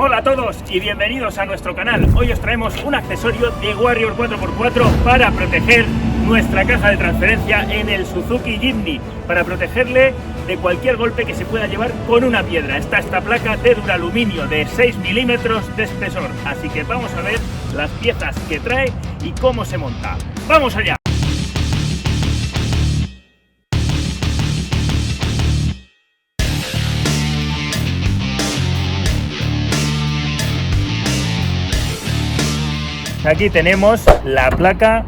Hola a todos y bienvenidos a nuestro canal. Hoy os traemos un accesorio de Warrior 4x4 para proteger nuestra caja de transferencia en el Suzuki Jimny, para protegerle de cualquier golpe que se pueda llevar con una piedra. Está esta placa de duraluminio de 6 milímetros de espesor, así que vamos a ver las piezas que trae y cómo se monta. ¡Vamos allá! Aquí tenemos la placa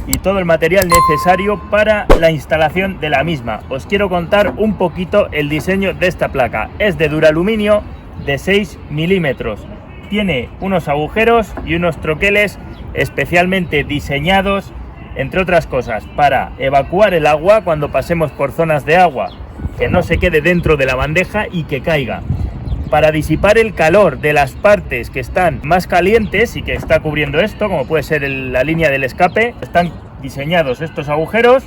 y todo el material necesario para la instalación de la misma. Os quiero contar un poquito el diseño de esta placa. Es de duraluminio de 6 milímetros. Tiene unos agujeros y unos troqueles especialmente diseñados, entre otras cosas, para evacuar el agua cuando pasemos por zonas de agua, que no se quede dentro de la bandeja y que caiga. Para disipar el calor de las partes que están más calientes y que está cubriendo esto, como puede ser la línea del escape, están diseñados estos agujeros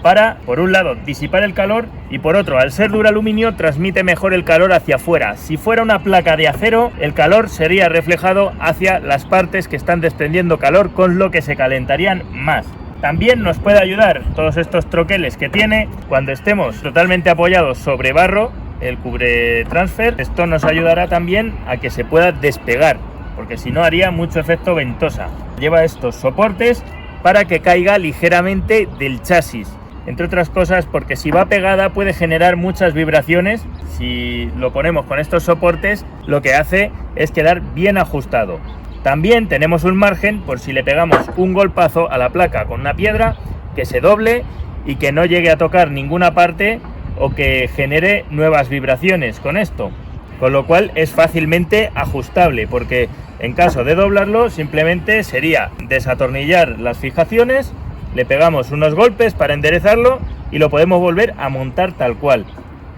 para, por un lado, disipar el calor y por otro, al ser duraluminio, transmite mejor el calor hacia afuera. Si fuera una placa de acero, el calor sería reflejado hacia las partes que están desprendiendo calor, con lo que se calentarían más. También nos puede ayudar todos estos troqueles que tiene cuando estemos totalmente apoyados sobre barro, el cubre transfer. Esto nos ayudará también a que se pueda despegar, porque si no haría mucho efecto ventosa. Lleva estos soportes para que caiga ligeramente del chasis, entre otras cosas porque si va pegada puede generar muchas vibraciones. Si lo ponemos con estos soportes, lo que hace es quedar bien ajustado. También tenemos un margen por si le pegamos un golpazo a la placa con una piedra, que se doble y que no llegue a tocar ninguna parte o que genere nuevas vibraciones con esto, con lo cual es fácilmente ajustable, porque en caso de doblarlo simplemente sería desatornillar las fijaciones, le pegamos unos golpes para enderezarlo y lo podemos volver a montar tal cual.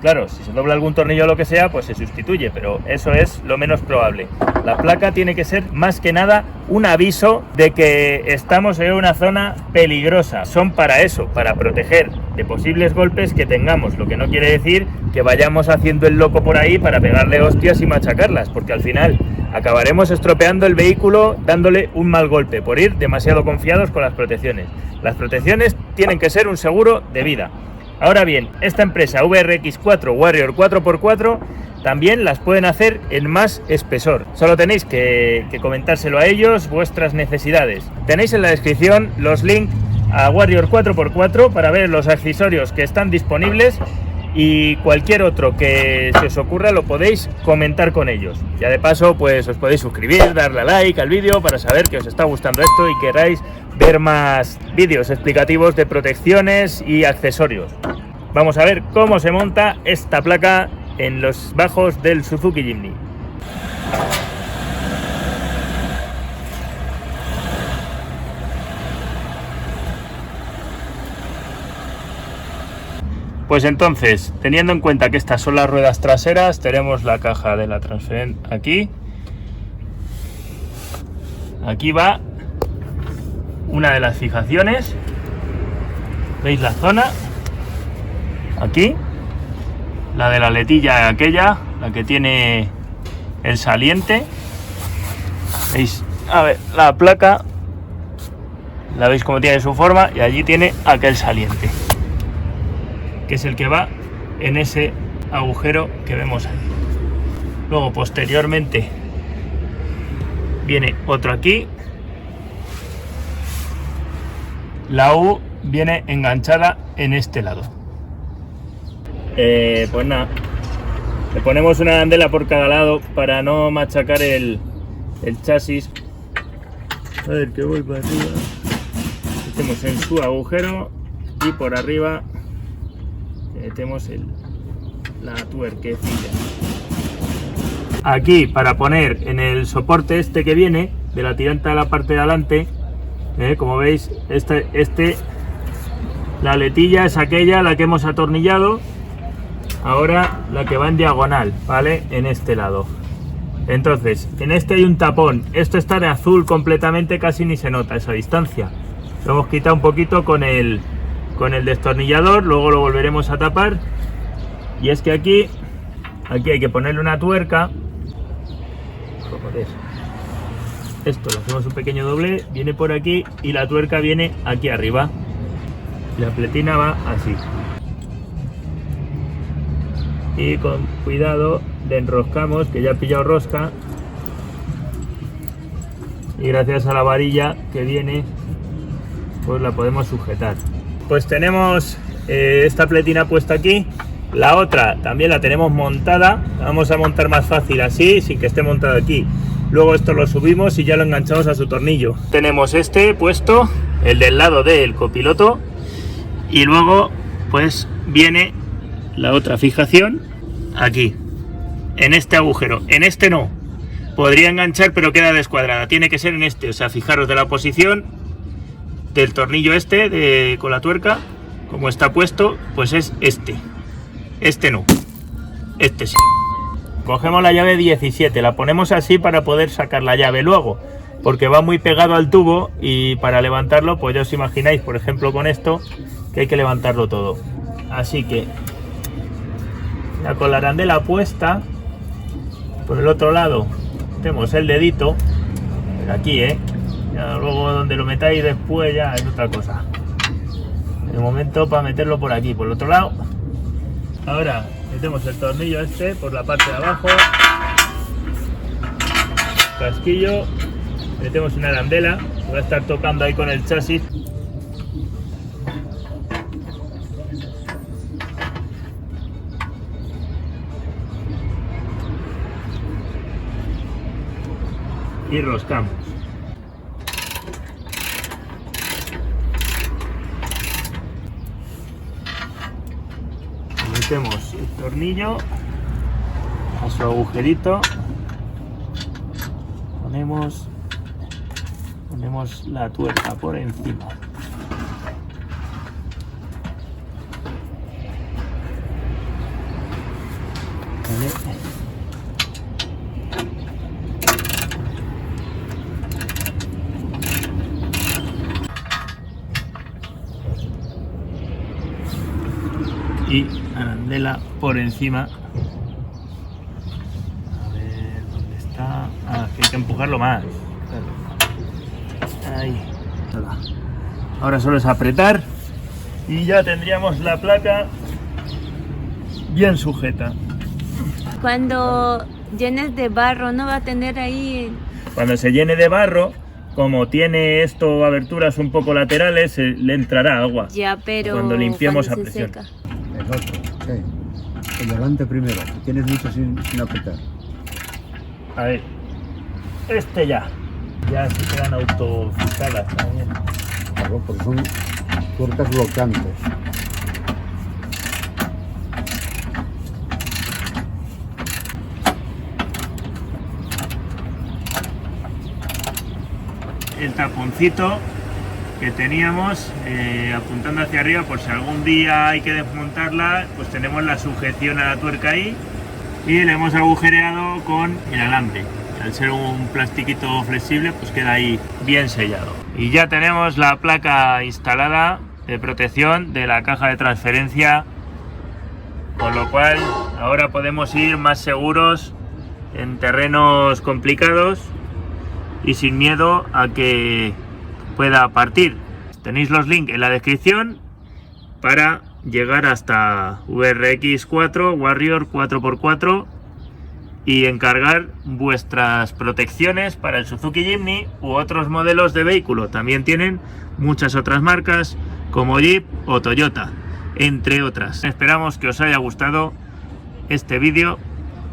Claro, si se dobla algún tornillo o lo que sea, pues se sustituye, pero eso es lo menos probable. La placa tiene que ser más que nada un aviso de que estamos en una zona peligrosa. Son para eso, para proteger de posibles golpes que tengamos, lo que no quiere decir que vayamos haciendo el loco por ahí para pegarle hostias y machacarlas, porque al final acabaremos estropeando el vehículo dándole un mal golpe por ir demasiado confiados con las protecciones. Las protecciones tienen que ser un seguro de vida. Ahora bien, esta empresa VRX4 Warrior 4x4 también las pueden hacer en más espesor. Solo tenéis que comentárselo a ellos vuestras necesidades. Tenéis en la descripción los links a Warrior 4x4 para ver los accesorios que están disponibles y cualquier otro que se os ocurra lo podéis comentar con ellos. Ya de paso pues os podéis suscribir, darle a like al vídeo para saber que os está gustando esto y queráis ver más vídeos explicativos de protecciones y accesorios. Vamos a ver cómo se monta esta placa en los bajos del Suzuki Jimny. Pues entonces, teniendo en cuenta que estas son las ruedas traseras, tenemos la caja de la transferencia aquí. Aquí va una de las fijaciones. ¿Veis la zona? Aquí. La de la letilla aquella, la que tiene el saliente. ¿Veis? A ver, la placa. La veis como tiene su forma y allí tiene aquel saliente, que es el que va en ese agujero que vemos ahí. Luego posteriormente viene otro aquí. La U viene enganchada en este lado. Pues nada, le ponemos una arandela por cada lado para no machacar el chasis. A ver, que voy para arriba. Metemos en su agujero y por arriba metemos la tuerquecilla. Aquí para poner en el soporte este que viene de la tiranta de la parte de adelante, como veis, la letilla es aquella, la que hemos atornillado. Ahora la que va en diagonal, ¿vale? En este lado. Entonces, en este hay un tapón. Esto está de azul completamente, casi ni se nota esa distancia. Lo hemos quitado un poquito con el destornillador, luego lo volveremos a tapar. Y es que aquí hay que ponerle una tuerca Joder. Esto lo hacemos un pequeño doble, viene por aquí y la tuerca viene aquí arriba. La pletina va así. Y con cuidado le enroscamos, que ya ha pillado rosca. Y gracias a la varilla que viene, pues la podemos sujetar. Pues tenemos esta pletina puesta aquí. La otra también la tenemos montada. La vamos a montar más fácil así, sin que esté montada aquí. Luego esto lo subimos y ya lo enganchamos a su tornillo. Tenemos este puesto, el del lado del copiloto. Y luego pues viene la otra fijación aquí, en este agujero. En este no. Podría enganchar, pero queda descuadrada. Tiene que ser en este. O sea, fijaros de la posición del tornillo este con la tuerca, como está puesto, pues es este. Este no. Este sí. Cogemos la llave 17, la ponemos así para poder sacar la llave luego, porque va muy pegado al tubo y para levantarlo, pues ya os imagináis, por ejemplo con esto, que hay que levantarlo todo. Así que ya con la arandela puesta, por el otro lado tenemos el dedito, aquí, ya luego donde lo metáis después ya es otra cosa. De momento para meterlo por aquí, por el otro lado. Ahora metemos el tornillo este por la parte de abajo, casquillo, metemos una arandela, voy a estar tocando ahí con el chasis. Y roscamos. Metemos el tornillo a su agujerito, ponemos la tuerca por encima. ¿Vale? Y arandela por encima. A ver dónde está. Ah, que hay que empujarlo más. Ahí. Ahora solo es apretar y ya tendríamos la placa bien sujeta. Cuando llenes de barro, ¿no va a tener ahí? Cuando se llene de barro, como tiene esto aberturas un poco laterales, le entrará agua. Ya, pero cuando limpiemos a se presión. seca. El otro, sí. El delante primero, que tienes mucho sin apretar. A ver, este ya se quedan autofijadas también. Claro, porque son tuercas bloqueantes. El taponcito que teníamos apuntando hacia arriba, por si algún día hay que desmontarla, pues tenemos la sujeción a la tuerca ahí y le hemos agujereado con el alambre. Al ser un plastiquito flexible, pues queda ahí bien sellado. Y ya tenemos la placa instalada de protección de la caja de transferencia, con lo cual ahora podemos ir más seguros en terrenos complicados y sin miedo a que pueda partir. Tenéis los links en la descripción para llegar hasta VRX4 Warrior 4x4 y encargar vuestras protecciones para el Suzuki Jimny u otros modelos de vehículo. También tienen muchas otras marcas como Jeep o Toyota, entre otras. Esperamos que os haya gustado este vídeo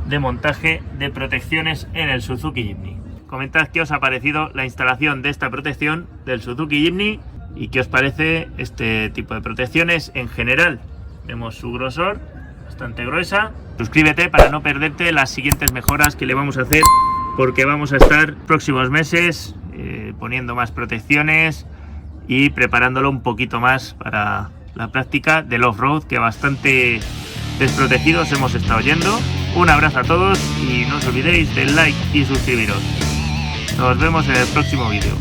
de montaje de protecciones en el Suzuki Jimny. Comentad qué os ha parecido la instalación de esta protección del Suzuki Jimny y qué os parece este tipo de protecciones en general. Vemos su grosor, bastante gruesa. Suscríbete para no perderte las siguientes mejoras que le vamos a hacer, porque vamos a estar próximos meses poniendo más protecciones y preparándolo un poquito más para la práctica del off-road, que bastante desprotegidos hemos estado yendo. Un abrazo a todos y no os olvidéis del like y suscribiros. Nos vemos en el próximo vídeo.